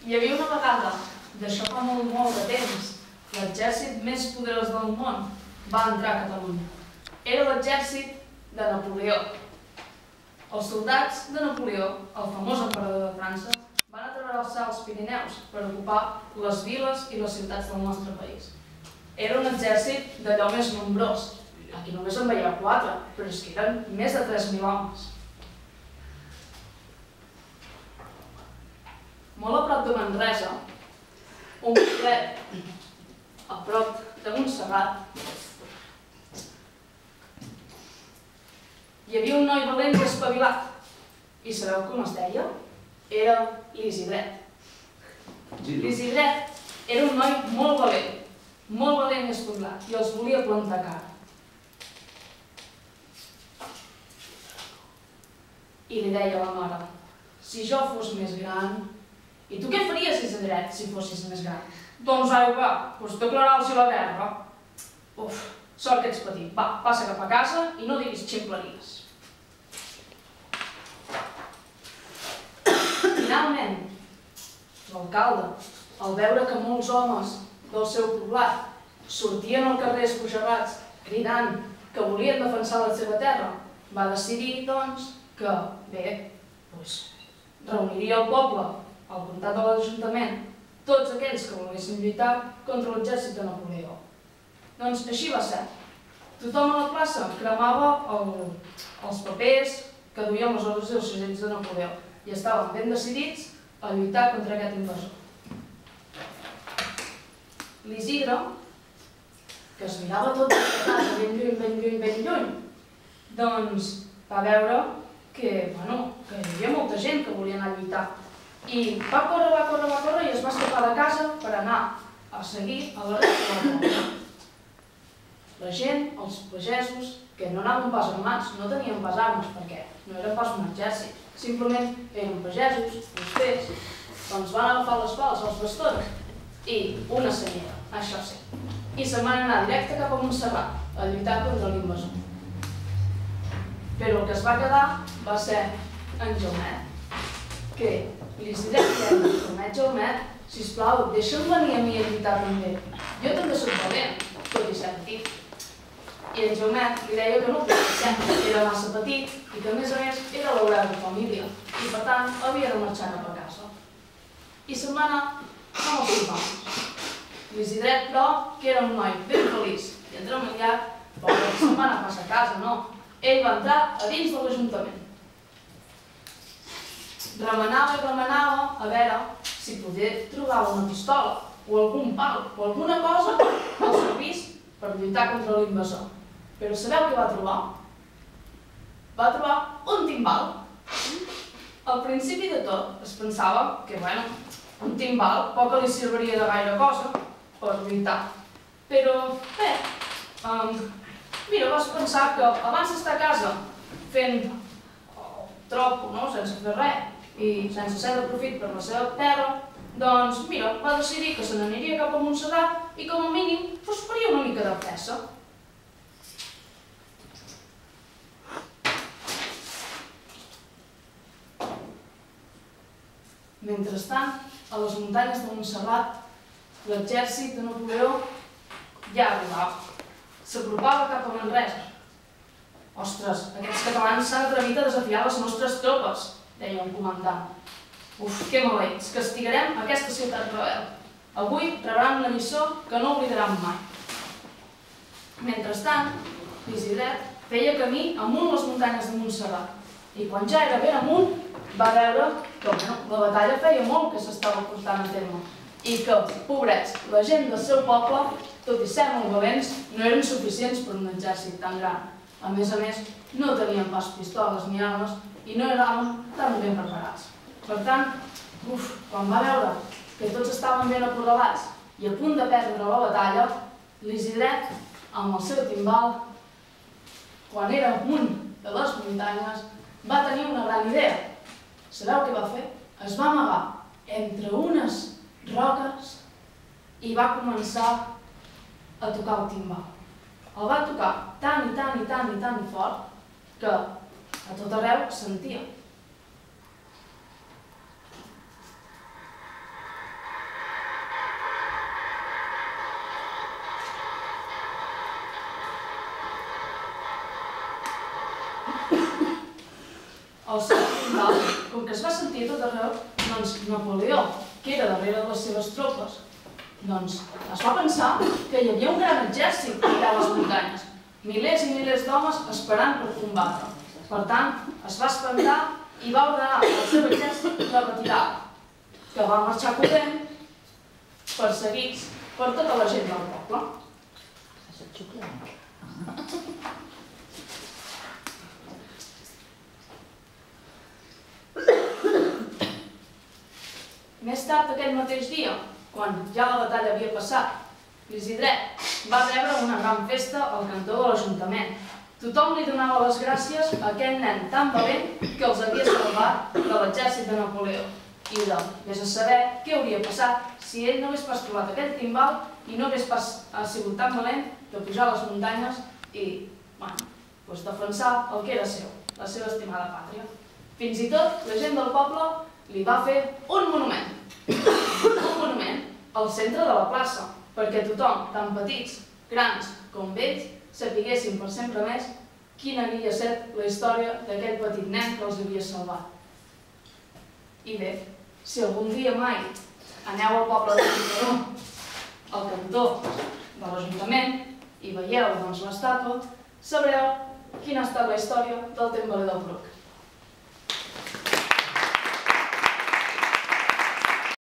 Hi havia una vegada, d'això fa molt de temps, l'exèrcit més poderós del món va entrar a Catalunya. Era l'exèrcit de Napoleó. Els soldats de Napoleó, el famós emperador de França, van atravessar els Pirineus per ocupar les viles i les ciutats del nostre país. Era un exèrcit d'allò més nombrós. Aquí només en veieu 4, però és que eren més de 3.000 homes. Molt a prop de Manresa, un poblet a prop de Montserrat, hi havia un noi valent i espavilat. I sabeu com es deia? Era l'Isidret. L'Isidret era un noi molt valent i espavilat, i els volia plantar cara. I li deia a la mare, si jo fos més gran... I tu què faries, Isidret, si fossis més gran? Doncs va, declarar-los la guerra. Uf, sort que ets petit. Va, passa cap a casa i no diguis ximpleries. Finalment, l'alcalde, al veure que molts homes del seu poblat sortien al carrer esbojarrats cridant que volien defensar la seva terra, va decidir, doncs, que, bé, reuniria el poble al comtat de l'Ajuntament tots aquells que volguessin lluitar contra l'exèrcit de Napoleó. Doncs així va ser. Tothom a la plaça cremava els papers que duien les ordres i els segells de Napoleó i estaven ben decidits a lluitar contra aquest invasor. L'Isidre, que es mirava tot de casa ben lluny, doncs va veure que hi havia molta gent que volia anar a lluitar. I va córrer i es va escapar de casa per anar a seguir a la resta del poble. La gent, els pagesos, que no anaven pas armats, no tenien pas armes perquè no eren pas un exèrcit, simplement eren pagesos, fusters, doncs van agafar les pals, els bastons i una senyera, això sí. I se'n van anar directe cap a Montserrat a lluitar contra l'invasor. Però el que es va quedar va ser en Jaumet, que l'Isidret deia, Jaumet, sisplau, deixa'm venir a mi a lluitar també. Jo també soc valent, tot i ser petit. I en Jaumet li deia que no ho podia ser, era massa petit i que a més era l'hora de família i per tant havia de marxar cap a casa. I se'n va anar amb els seus homes. L'Isidret, però, que era un noi ben feliç i entremaliat, però se'n va anar pas a casa, no. Ell va entrar a dins de l'Ajuntament. Remenava a veure si podia trobar una pistola o algun pal o alguna cosa que el servís per lluitar contra l'invasor. Però sabeu què va trobar? Va trobar un timbal. Al principi de tot es pensava que, un timbal poc li serviria de gaire cosa per lluitar. Però, bé, vas pensar que abans d'estar a casa fent el tropo, sense fer res, i sense ser de profit per la seva terra, doncs, va decidir que se n'aniria cap a Montserrat i com a mínim faria una mica de pressa. Mentrestant, a les muntanyes de Montserrat, l'exèrcit de Napoleó ja arribava. S'apropava cap a Manresa. Ostres, aquests catalans s'han atrevit a desafiar les nostres tropes, deia un comandant. Uf, que maleïts, castigarem aquesta ciutat rebel. Avui rebran una lliçó que no oblidaran mai. Mentrestant, l'Isidret feia camí amunt les muntanyes de Montserrat i quan ja era ben amunt va veure que la batalla feia molt que s'estava portant a terme i que, pobrets, la gent del seu poble, tot i ser molt valents, no eren suficients per un exèrcit tan gran. A més, no tenien pas pistoles ni armes i no eren tan ben preparats. Per tant, quan va veure que tots estaven ben acorralats i a punt de perdre la batalla, l'Isidret, amb el seu timbal, quan era amunt de les muntanyes, va tenir una gran idea. Sabeu què va fer? Es va amagar entre unes roques i va començar a tocar el timbal. El va tocar tan i fort que a tot arreu sentia. El seu timbal, com que es va sentir a tot arreu, doncs Napoleó, que era darrere de les seves tropes, doncs es va pensar que hi havia un gran exèrcit allà a les muntanyes, milers i milers d'homes esperant per combatre. Per tant, es va espantar i va ordenar al seu exèrcit de retirada, que va marxar corrent, perseguits per tota la gent del poble. Més tard aquell mateix dia, quan ja la batalla havia passat, l'Isidre va rebre una gran festa al cantó de l'Ajuntament. Tothom li donava les gràcies a aquell nen tan valent que els havia salvat de l'exèrcit de Napoleó. I vés a saber què hauria passat si ell no hagués pas trobat aquell timbal i no hagués pas sigut tan valent de pujar a les muntanyes i, defensar el que era seu, la seva estimada pàtria. Fins i tot la gent del poble li va fer un monument al centre de la plaça, perquè tothom, tant petits, grans com vells, sapiguessin per sempre més quina havia estat la història d'aquell petit nen que els havia salvat. I bé, si algun dia mai aneu al poble de Montmeló, al cantó de l'Ajuntament, i veieu l'estàtua, sabreu quina ha estat la història del Tembaler del Bruc.